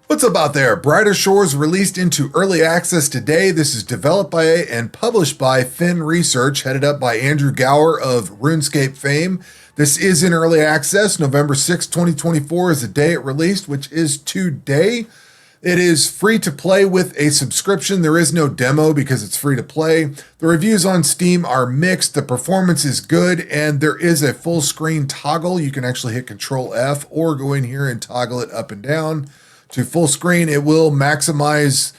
What's up out there? Brighter Shores released into early access today. This is developed by and published by Finn Research, headed up by Andrew Gower of RuneScape fame. This is in early access. November 6, 2024 is the day it released, which is today. It is free to play with a subscription. There is no demo because it's free to play. The reviews on Steam are mixed. The performance is good, and there is a full screen toggle. You can actually hit Control F or go in here and toggle it up and down to full screen. It will maximize,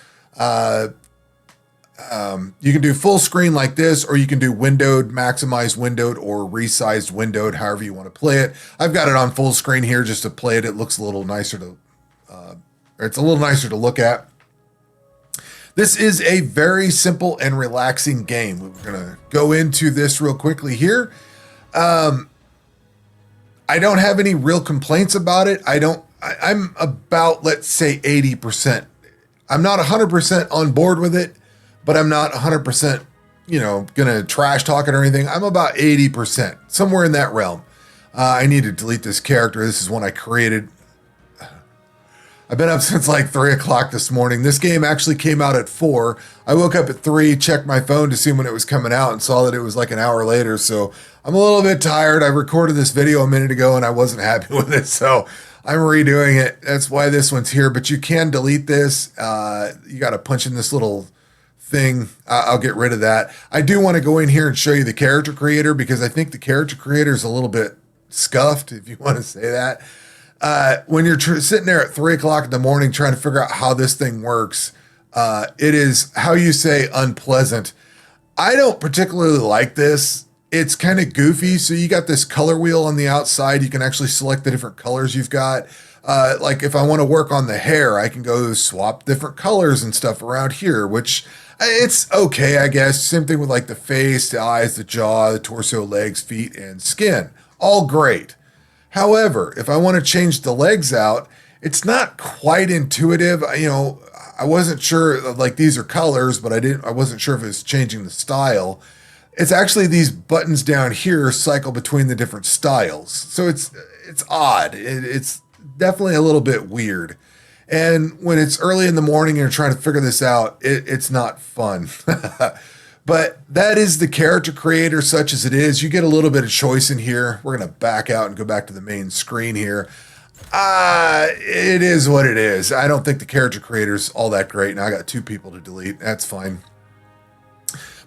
you can do full screen like this, or you can do windowed, maximize windowed, or resized windowed, however you want to play it. I've got it on full screen here just to play it. It looks a little nicer to, it's a little nicer to look at. This is a very simple and relaxing game. We're going to go into this real quickly here. I don't have any real complaints about it. I'm about, let's say, 80%. I'm not 100% on board with it, but I'm not 100%, gonna trash talk it or anything. I'm about 80%, somewhere in that realm. I need to delete this character. This is one I created. I've been up since like 3 o'clock this morning. This game actually came out at 4. I woke up at 3, checked my phone to see when it was coming out, and saw that it was like an hour later. So I'm a little bit tired. I recorded this video a minute ago and I wasn't happy with it. So I'm redoing it. That's why this one's here, but you can delete this. You got to punch in this little thing. I'll get rid of that. I do want to go in here and show you the character creator because I think the character creator is a little bit scuffed, if you want to say that. When you're sitting there at 3 o'clock in the morning trying to figure out how this thing works, it is, how you say, unpleasant. I don't particularly like this. It's kind of goofy. So you got this color wheel on the outside. You can actually select the different colors you've got. Like if I want to work on the hair, I can go swap different colors and stuff around here, which it's okay, I guess. Same thing with like the face, the eyes, the jaw, the torso, legs, feet, and skin. All great. However, if I want to change the legs out, it's not quite intuitive. I wasn't sure, like these are colors, but I wasn't sure if it was changing the style. It's actually these buttons down here cycle between the different styles. So it's odd. It's definitely a little bit weird. And when it's early in the morning and you're trying to figure this out, it's not fun. But that is the character creator, such as it is. You get a little bit of choice in here. We're going to back out and go back to the main screen here. It is what it is. I don't think the character creator's all that great. Now I got 2 people to delete. That's fine.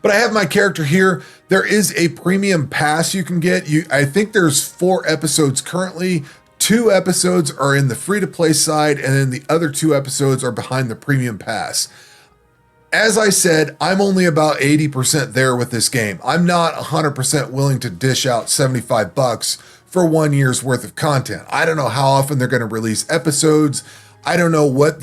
But I have my character here. There is a premium pass you can get. I think there's 4 episodes currently. 2 episodes are in the free-to-play side, and then the other 2 episodes are behind the premium pass. As I said, I'm only about 80% there with this game. I'm not 100% willing to dish out $75 for 1 year's worth of content. I don't know how often they're going to release episodes. I don't know what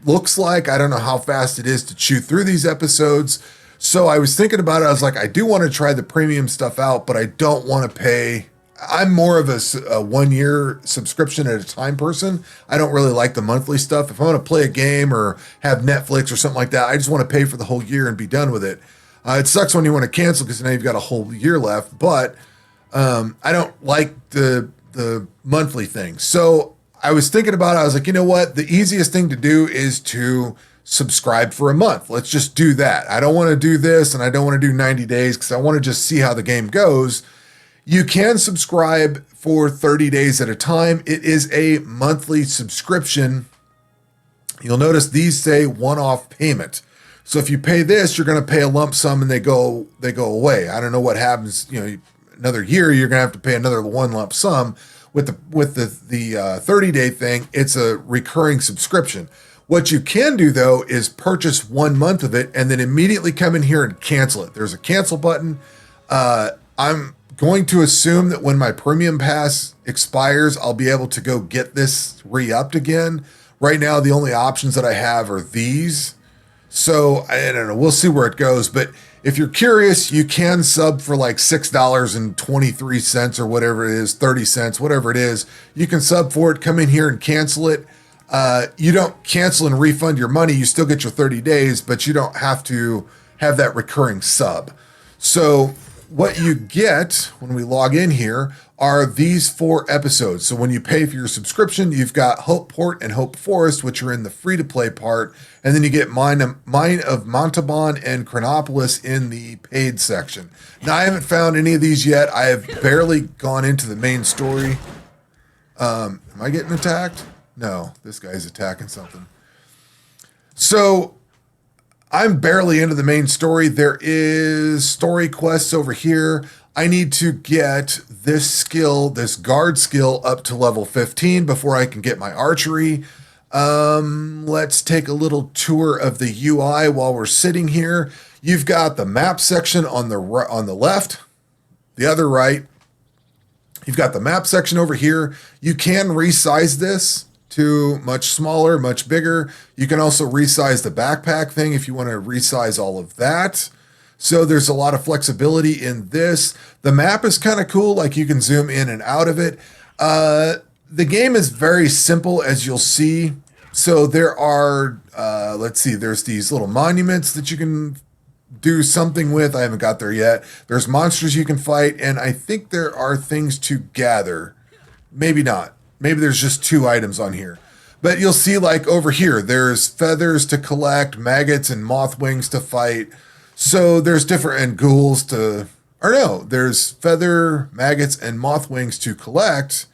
looks like. I don't know how fast it is to chew through these episodes. So I was thinking about it. I was like, I do want to try the premium stuff out, but I don't want to pay. I'm more of a 1 year subscription at a time person. I don't really like the monthly stuff. If I want to play a game or have Netflix or something like that, I just want to pay for the whole year and be done with it. It sucks when you want to cancel because now you've got a whole year left, but I don't like the monthly thing. So I was thinking about it. I was like, you know what? The easiest thing to do is to subscribe for a month. Let's just do that. I don't want to do this and I don't want to do 90 days because I want to just see how the game goes. You can subscribe for 30 days at a time. It is a monthly subscription. You'll notice these say one-off payment. So if you pay this, you're going to pay a lump sum and they go away. I don't know what happens, another year you're going to have to pay another one lump sum. With the 30-day thing, it's a recurring subscription. What you can do though is purchase 1 month of it and then immediately come in here and cancel it. There's a cancel button. I'm going to assume that when my premium pass expires, I'll be able to go get this re-upped again. Right now, the only options that I have are these. So I don't know, we'll see where it goes. But if you're curious, you can sub for like $6.23 or whatever it is, 30 cents, whatever it is. You can sub for it, come in here and cancel it. You don't cancel and refund your money. You still get your 30 days, but you don't have to have that recurring sub. So what you get when we log in here are these 4 episodes. So when you pay for your subscription, you've got Hope Port and Hope Forest, which are in the free-to-play part, and then you get Mine of Montalban and Chronopolis in the paid section. Now, I haven't found any of these yet. I have barely gone into the main story. Am I getting attacked? No, this guy's attacking something. So I'm barely into the main story. There is story quests over here. I need to get this skill, this guard skill, up to level 15 before I can get my archery. Let's take a little tour of the UI while we're sitting here. You've got the map section on the left, the other right. You've got the map section over here. You can resize this to much smaller, much bigger. You can also resize the backpack thing if you want to resize all of that. So there's a lot of flexibility in this. The map is kind of cool, like you can zoom in and out of it. The game is very simple, as you'll see. So there are, let's see, there's these little monuments that you can do something with. I haven't got there yet. There's monsters you can fight, and I think there are things to gather. Maybe not. Maybe there's just 2 items on here. But you'll see, like over here, there's feathers to collect, maggots and moth wings to fight. So there's different, and ghouls to, or no, there's feather, maggots, and moth wings to collect,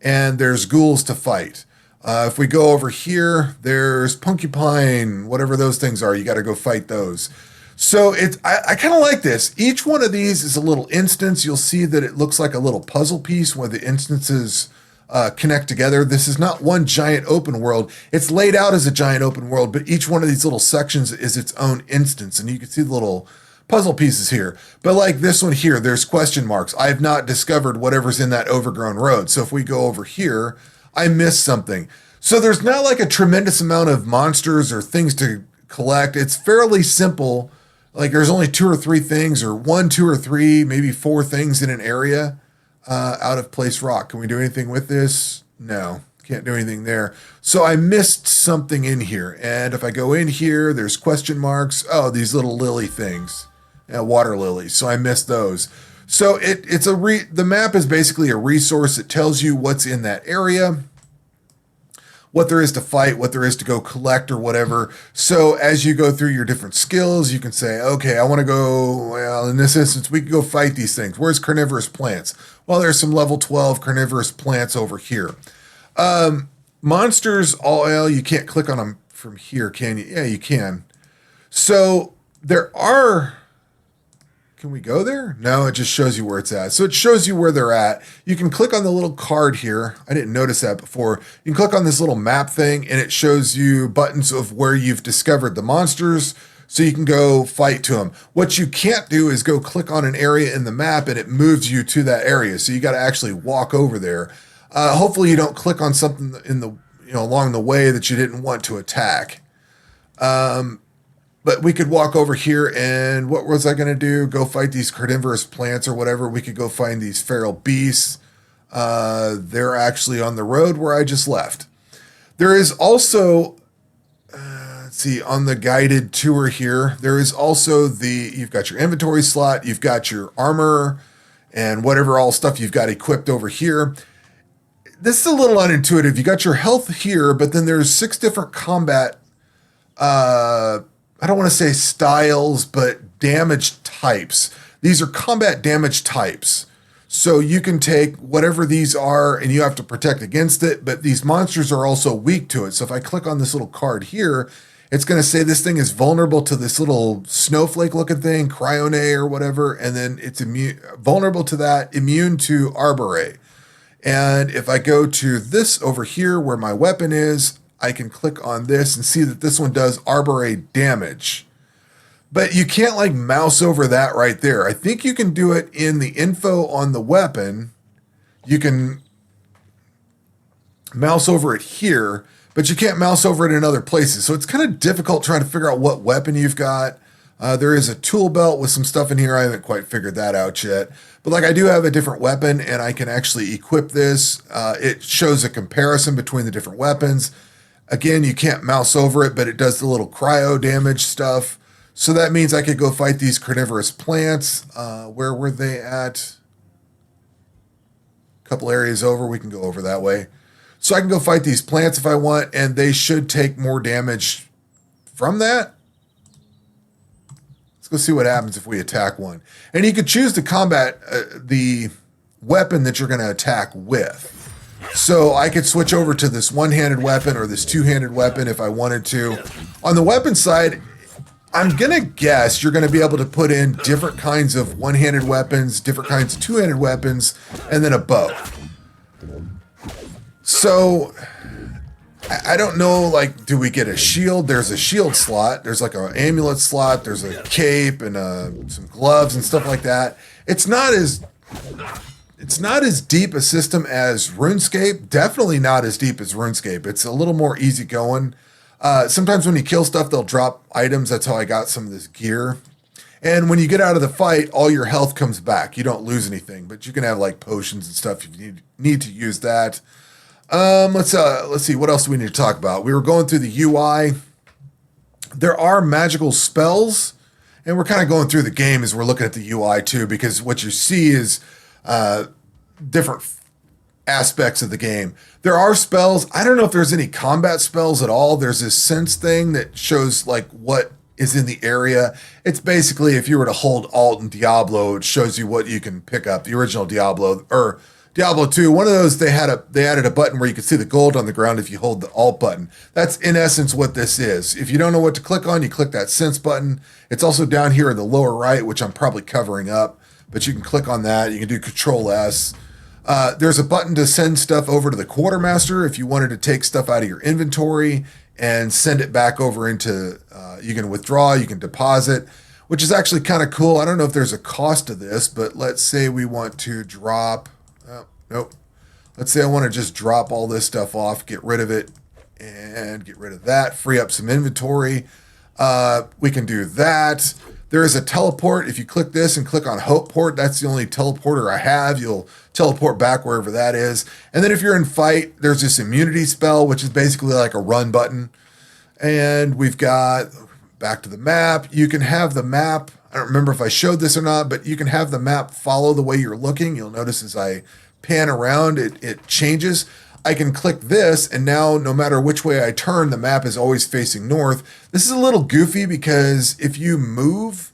and there's ghouls to fight. If we go over here, there's puncupine, whatever those things are. You got to go fight those. So I kind of like this. Each one of these is a little instance. You'll see that it looks like a little puzzle piece where the instances connect together. This is not one giant open world. It's laid out as a giant open world, but each one of these little sections is its own instance. And you can see the little puzzle pieces here. But like this one here, there's question marks. I have not discovered whatever's in that overgrown road. So if we go over here, I missed something. So there's not like a tremendous amount of monsters or things to collect. It's fairly simple. Like there's only 2 or 3 things, or 1, 2, or 3, maybe 4 things in an area. Out of place rock. Can we do anything with this? No, can't do anything there. So I missed something in here. And if I go in here, there's question marks. Oh, these little lily things, water lilies. So I missed those. So the map is basically a resource. It tells you what's in that area, what there is to fight, what there is to go collect or whatever. So as you go through your different skills, you can say, okay, I want to go, well, in this instance, we can go fight these things. Where's carnivorous plants? Well, there's some level 12 carnivorous plants over here. Monsters, you can't click on them from here, can you? Yeah, you can. So there are... Can we go there? No, it just shows you where it's at. So it shows you where they're at. You can click on the little card here. I didn't notice that before. You can click on this little map thing, and it shows you buttons of where you've discovered the monsters, so you can go fight to them. What you can't do is go click on an area in the map, and it moves you to that area. So you got to actually walk over there. Hopefully you don't click on something in the along the way that you didn't want to attack. But we could walk over here, and what was I going to do? Go fight these carnivorous plants or whatever. We could go find these feral beasts. They're actually on the road where I just left. There is also, let's see, on the guided tour here, there is also you've got your inventory slot, you've got your armor, and whatever all stuff you've got equipped over here. This is a little unintuitive. You got your health here, but then there's 6 different combat I don't want to say styles, but damage types. These are combat damage types. So you can take whatever these are and you have to protect against it, but these monsters are also weak to it. So if I click on this little card here, it's going to say this thing is vulnerable to this little snowflake looking thing, Cryone or whatever, and then it's vulnerable to that, immune to Arbore. And if I go to this over here where my weapon is, I can click on this and see that this one does Arbore damage. But you can't like mouse over that right there. I think you can do it in the info on the weapon. You can mouse over it here, but you can't mouse over it in other places. So it's kind of difficult trying to figure out what weapon you've got. There is a tool belt with some stuff in here. I haven't quite figured that out yet. But like I do have a different weapon and I can actually equip this. It shows a comparison between the different weapons. Again, you can't mouse over it, but it does the little cryo damage stuff. So that means I could go fight these carnivorous plants. Where were they at? couple areas over, we can go over that way. So I can go fight these plants if I want, and they should take more damage from that. Let's go see what happens if we attack one. And you could choose to combat the weapon that you're going to attack with. So I could switch over to this one-handed weapon or this two-handed weapon if I wanted to. On the weapon side, I'm going to guess you're going to be able to put in different kinds of one-handed weapons, different kinds of two-handed weapons, and then a bow. So I don't know, like, do we get a shield? There's a shield slot. There's like an amulet slot. There's a cape and some gloves and stuff like that. It's not as deep a system as RuneScape. Definitely not as deep as RuneScape. It's a little more easygoing. Sometimes when you kill stuff, they'll drop items. That's how I got some of this gear. And when you get out of the fight, all your health comes back. You don't lose anything, but you can have like potions and stuff if you need to use that. Let's see, what else do we need to talk about? We were going through the UI. There are magical spells, and we're kind of going through the game as we're looking at the UI too, because what you see is different aspects of the game. There are spells. I don't know if there's any combat spells at all. There's this sense thing that shows like what is in the area. It's basically if you were to hold Alt in Diablo, it shows you what you can pick up. The original Diablo or Diablo 2, one of those, they added a button where you could see the gold on the ground if you hold the Alt button. That's in essence what this is. If you don't know what to click on, you click that sense button. It's also down here in the lower right, which I'm probably covering up, but you can click on that. You can do Control S. There's a button to send stuff over to the quartermaster if you wanted to take stuff out of your inventory and send it back over into, you can withdraw, you can deposit, which is actually kind of cool. I don't know if there's a cost to this, but let's say we want to drop, nope. Let's say I want to just drop all this stuff off, get rid of it, and get rid of that, free up some inventory. We can do that. There is a teleport. If you click this and click on Hope Port, that's the only teleporter I have. You'll teleport back wherever that is. And then if you're in fight, there's this immunity spell, which is basically like a run button. And we've got, back to the map. You can have the map, I don't remember if I showed this or not, but you can have the map follow the way you're looking. You'll notice as I pan around, it changes. I can click this, and now no matter which way I turn, the map is always facing north. This is a little goofy because if you move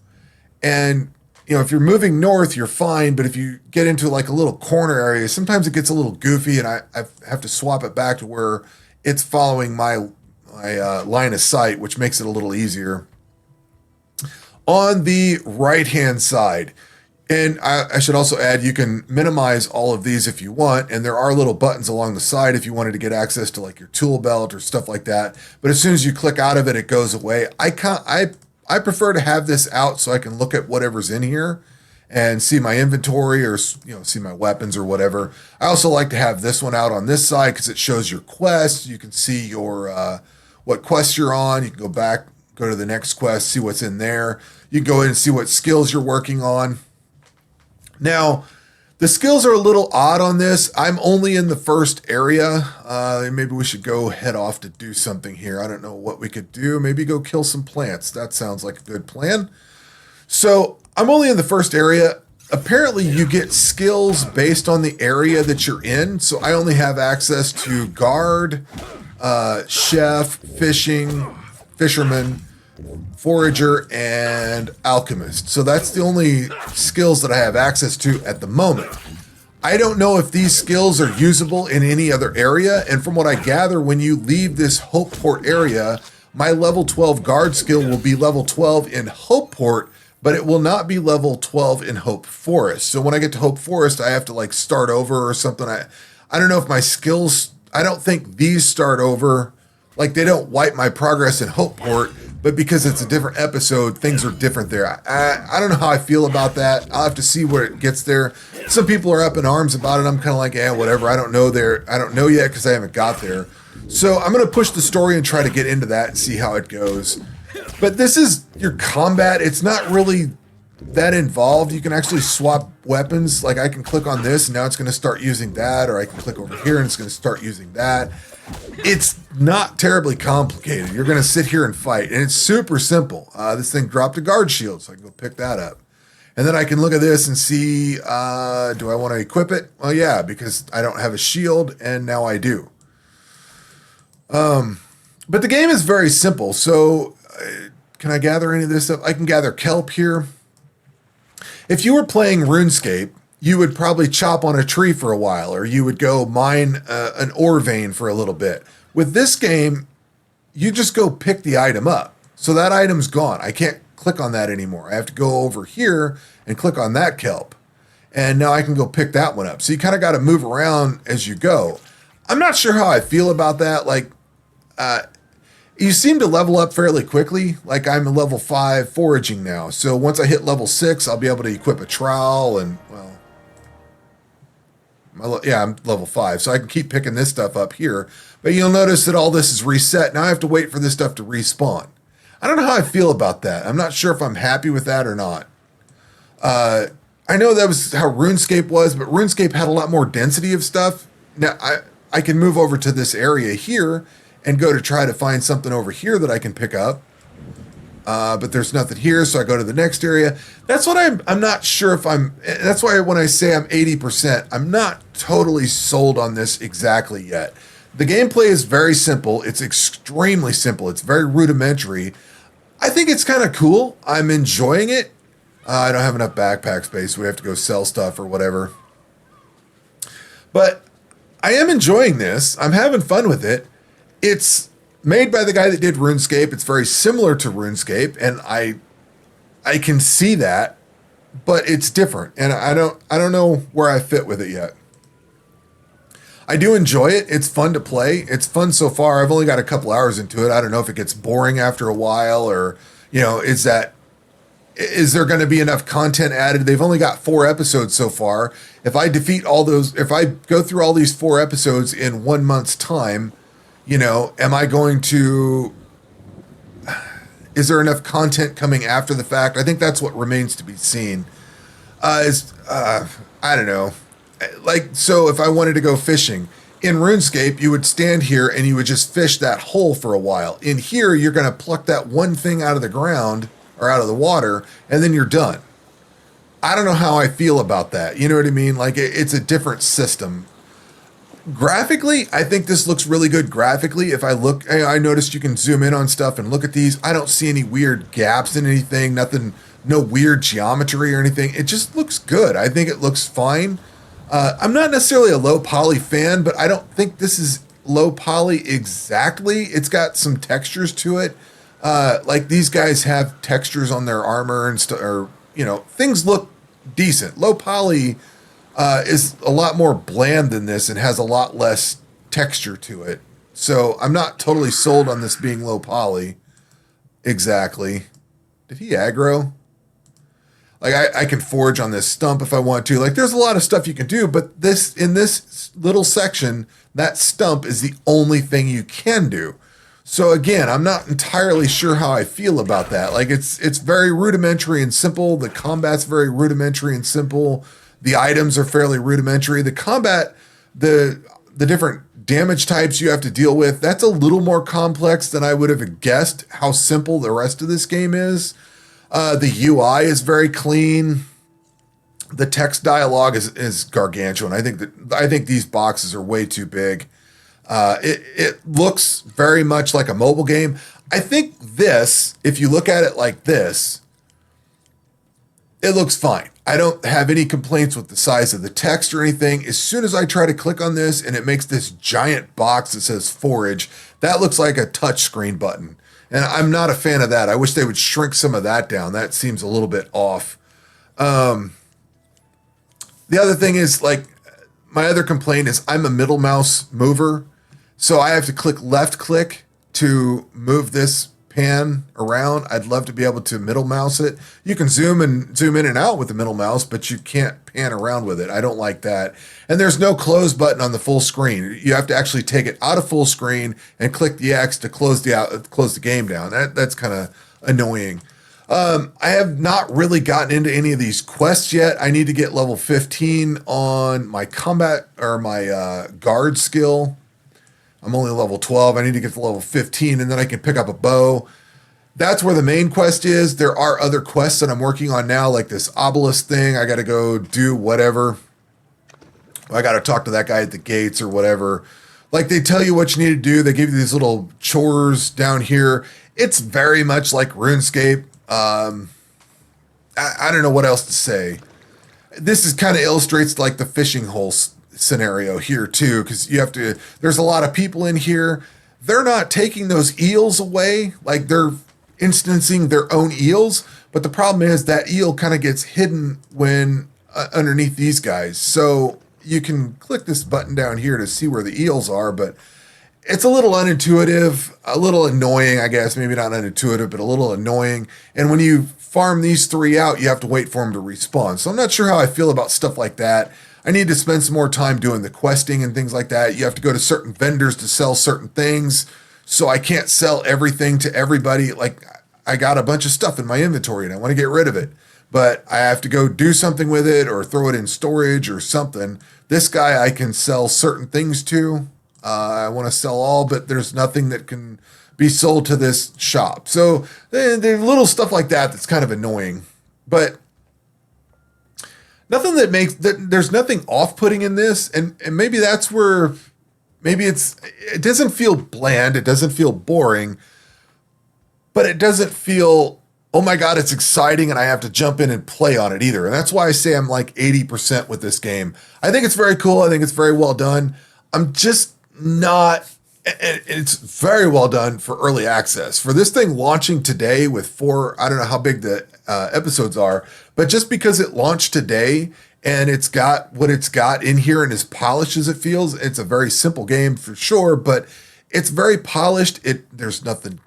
and, if you're moving north, you're fine. But if you get into like a little corner area, sometimes it gets a little goofy and I have to swap it back to where it's following my line of sight, which makes it a little easier. On the right-hand side, and I should also add, you can minimize all of these if you want, and there are little buttons along the side if you wanted to get access to like your tool belt or stuff like that. But as soon as you click out of it, it goes away. I prefer to have this out so I can look at whatever's in here and see my inventory or see my weapons or whatever. I also like to have this one out on this side because it shows your quests. You can see your what quests you're on. You can go back, go to the next quest, see what's in there. You can go in and see what skills you're working on. Now, the skills are a little odd on this. I'm only in the first area. Maybe we should go head off to do something here. I don't know what we could do. Maybe go kill some plants. That sounds like a good plan. So I'm only in the first area. Apparently you get skills based on the area that you're in. So I only have access to guard, chef, fishing, fisherman, forager, and alchemist. So that's the only skills that I have access to at the moment. I don't know if these skills are usable in any other area. And from what I gather, when you leave this Hopeport area, my level 12 guard skill will be level 12 in Hopeport, but it will not be level 12 in Hope Forest. So when I get to Hope Forest, I have to like start over or something. I don't know if my skills, I don't think these start over. Like they don't wipe my progress in Hopeport, but because it's a different episode, things are different there. I don't know how I feel about that. I'll have to see where it gets there. Some people are up in arms about it. I'm kind of like, whatever. I don't know yet because I haven't got there. So I'm going to push the story and try to get into that and see how it goes. But this is your combat. It's not really that involved. You can actually swap weapons. Like I can click on this and now it's going to start using that, or I can click over here and it's going to start using that. It's not terribly complicated. You're going to sit here and fight, and it's super simple. This thing dropped a guard shield, so I can go pick that up. And then I can look at this and see, do I want to equip it? Well, yeah, because I don't have a shield, and now I do. But the game is very simple. So can I gather any of this stuff? I can gather kelp here. If you were playing RuneScape, you would probably chop on a tree for a while, or you would go mine an ore vein for a little bit. With this game, you just go pick the item up. So that item's gone. I can't click on that anymore. I have to go over here and click on that kelp. And now I can go pick that one up. So you kind of got to move around as you go. I'm not sure how I feel about that. Like, you seem to level up fairly quickly. Like I'm a level 5 foraging now. So once I hit level 6, I'll be able to equip a trowel and, well, yeah, I'm level 5. So I can keep picking this stuff up here. But you'll notice that all this is reset. Now I have to wait for this stuff to respawn. I don't know how I feel about that. I'm not sure if I'm happy with that or not. I know that was how RuneScape was, but RuneScape had a lot more density of stuff. Now I can move over to this area here and go to try to find something over here that I can pick up. But there's nothing here, so I go to the next area. That's what I'm not sure if that's why when I say I'm 80%, I'm not totally sold on this exactly yet. The gameplay is very simple. It's extremely simple. It's very rudimentary. I think it's kind of cool. I'm enjoying it. I don't have enough backpack space. We have to go sell stuff or whatever. But I am enjoying this. I'm having fun with it. It's made by the guy that did RuneScape. It's very similar to RuneScape, and I can see that, but it's different, and I don't know where I fit with it yet. I do enjoy it. It's fun to play. It's fun so far. I've only got a couple hours into it. I don't know if it gets boring after a while, or is there going to be enough content added? They've only got 4 episodes so far. If I go through all these 4 episodes in 1 month's time, am I going to, is there enough content coming after the fact? I think that's what remains to be seen. I don't know. Like, so if I wanted to go fishing in RuneScape, you would stand here and you would just fish that hole for a while. In here, you're going to pluck that one thing out of the ground or out of the water, and then you're done. I don't know how I feel about that. You know what I mean? Like it's a different system. Graphically, I think this looks really good graphically. If I noticed you can zoom in on stuff and look at these. I don't see any weird gaps in anything, nothing, no weird geometry or anything. It just looks good. I think it looks fine. I'm not necessarily a low poly fan, but I don't think this is low poly exactly. It's got some textures to it. Like these guys have textures on their armor and stuff, or, things look decent. Low poly is a lot more bland than this and has a lot less texture to it. So I'm not totally sold on this being low poly. Exactly. Did he aggro? Like I can forge on this stump if I want to. Like there's a lot of stuff you can do, but in this little section, that stump is the only thing you can do. So again, I'm not entirely sure how I feel about that. Like it's very rudimentary and simple. The combat's very rudimentary and simple. The items are fairly rudimentary. The combat, the different damage types you have to deal with, that's a little more complex than I would have guessed how simple the rest of this game is. The UI is very clean. The text dialogue is gargantuan. I think these boxes are way too big. It looks very much like a mobile game. I think this, if you look at it like this, it looks fine. I don't have any complaints with the size of the text or anything. As soon as I try to click on this and it makes this giant box that says forage, that looks like a touchscreen button. And I'm not a fan of that. I wish they would shrink some of that down. That seems a little bit off. The other thing is, like, my other complaint is I'm a middle mouse mover. So I have to click left click to move this pan around. I'd love to be able to middle mouse it. You can zoom in and out with the middle mouse, but you can't pan around with it. I don't like that. And there's no close button on the full screen. You have to actually take it out of full screen and click the X to close the game down. That's kind of annoying. I have not really gotten into any of these quests yet. I need to get level 15 on my combat or my guard skill. I'm only level 12. I need to get to level 15, and then I can pick up a bow. That's where the main quest is. There are other quests that I'm working on now, like this obelisk thing. I got to go do whatever. I got to talk to that guy at the gates or whatever. Like they tell you what you need to do. They give you these little chores down here. It's very much like RuneScape. I don't know what else to say. This is kind of illustrates like the fishing hole scenario here too, because you have to. There's a lot of people in here. They're not taking those eels away. Like they're instancing their own eels, but the problem is that eel kind of gets hidden when underneath these guys. So you can click this button down here to see where the eels are, but it's a little unintuitive, a little annoying, I guess. Maybe not unintuitive, but a little annoying. And when you farm these 3 out, you have to wait for them to respawn. So I'm not sure how I feel about stuff like that. I need to spend some more time doing the questing and things like that. You have to go to certain vendors to sell certain things. So I can't sell everything to everybody. Like I got a bunch of stuff in my inventory and I want to get rid of it, but I have to go do something with it or throw it in storage or something. This guy I can sell certain things to. I want to sell all, but there's nothing that can be sold to this shop. So there's little stuff like that that's kind of annoying, but nothing that makes that there's nothing off-putting in this. And maybe that's where maybe it doesn't feel bland. It doesn't feel boring, but it doesn't feel, oh my God, it's exciting and I have to jump in and play on it either. And that's why I say I'm like 80% with this game. I think it's very cool. I think it's very well done. I'm just not, it's very well done for early access. For this thing launching today with 4, I don't know how big the episodes are, but just because it launched today and it's got what it's got in here and as polished as it feels, it's a very simple game for sure, but it's very polished. There's nothing,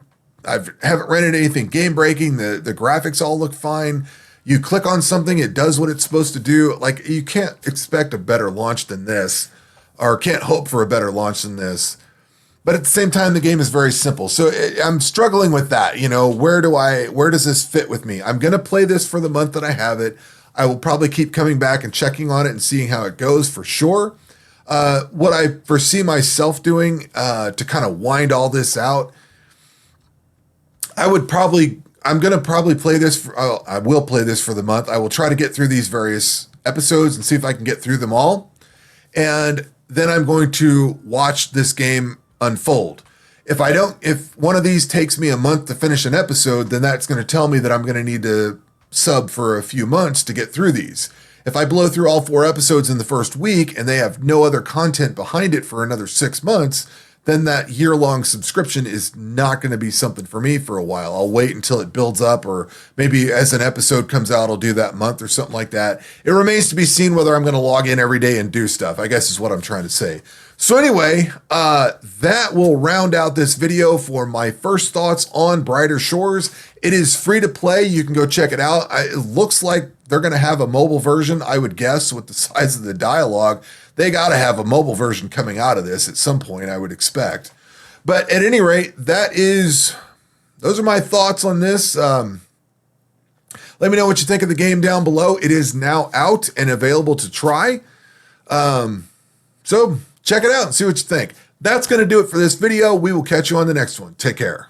haven't rented anything game breaking. The graphics all look fine. You click on something, it does what it's supposed to do. Like you can't expect a better launch than this, or can't hope for a better launch than this. But at the same time, the game is very simple. So I'm struggling with that. You know, where does this fit with me? I'm going to play this for the month that I have it. I will probably keep coming back and checking on it and seeing how it goes for sure. What I foresee myself doing to kind of wind all this out, I'm going to probably play this. I will play this for the month. I will try to get through these various episodes and see if I can get through them all. And then I'm going to watch this game unfold. If one of these takes me a month to finish an episode, then that's going to tell me that I'm going to need to sub for a few months to get through these. If I blow through all 4 episodes in the first week and they have no other content behind it for another 6 months, then that year-long subscription is not going to be something for me for a while. I'll wait until it builds up, or maybe as an episode comes out, I'll do that month or something like that. It remains to be seen whether I'm going to log in every day and do stuff, I guess is what I'm trying to say. So anyway, that will round out this video for my first thoughts on Brighter Shores. It is free to play. You can go check it out. It looks like they're going to have a mobile version, I would guess, with the size of the dialogue. They got to have a mobile version coming out of this at some point, I would expect. But at any rate, those are my thoughts on this. Let me know what you think of the game down below. It is now out and available to try. So check it out and see what you think. That's going to do it for this video. We will catch you on the next one. Take care.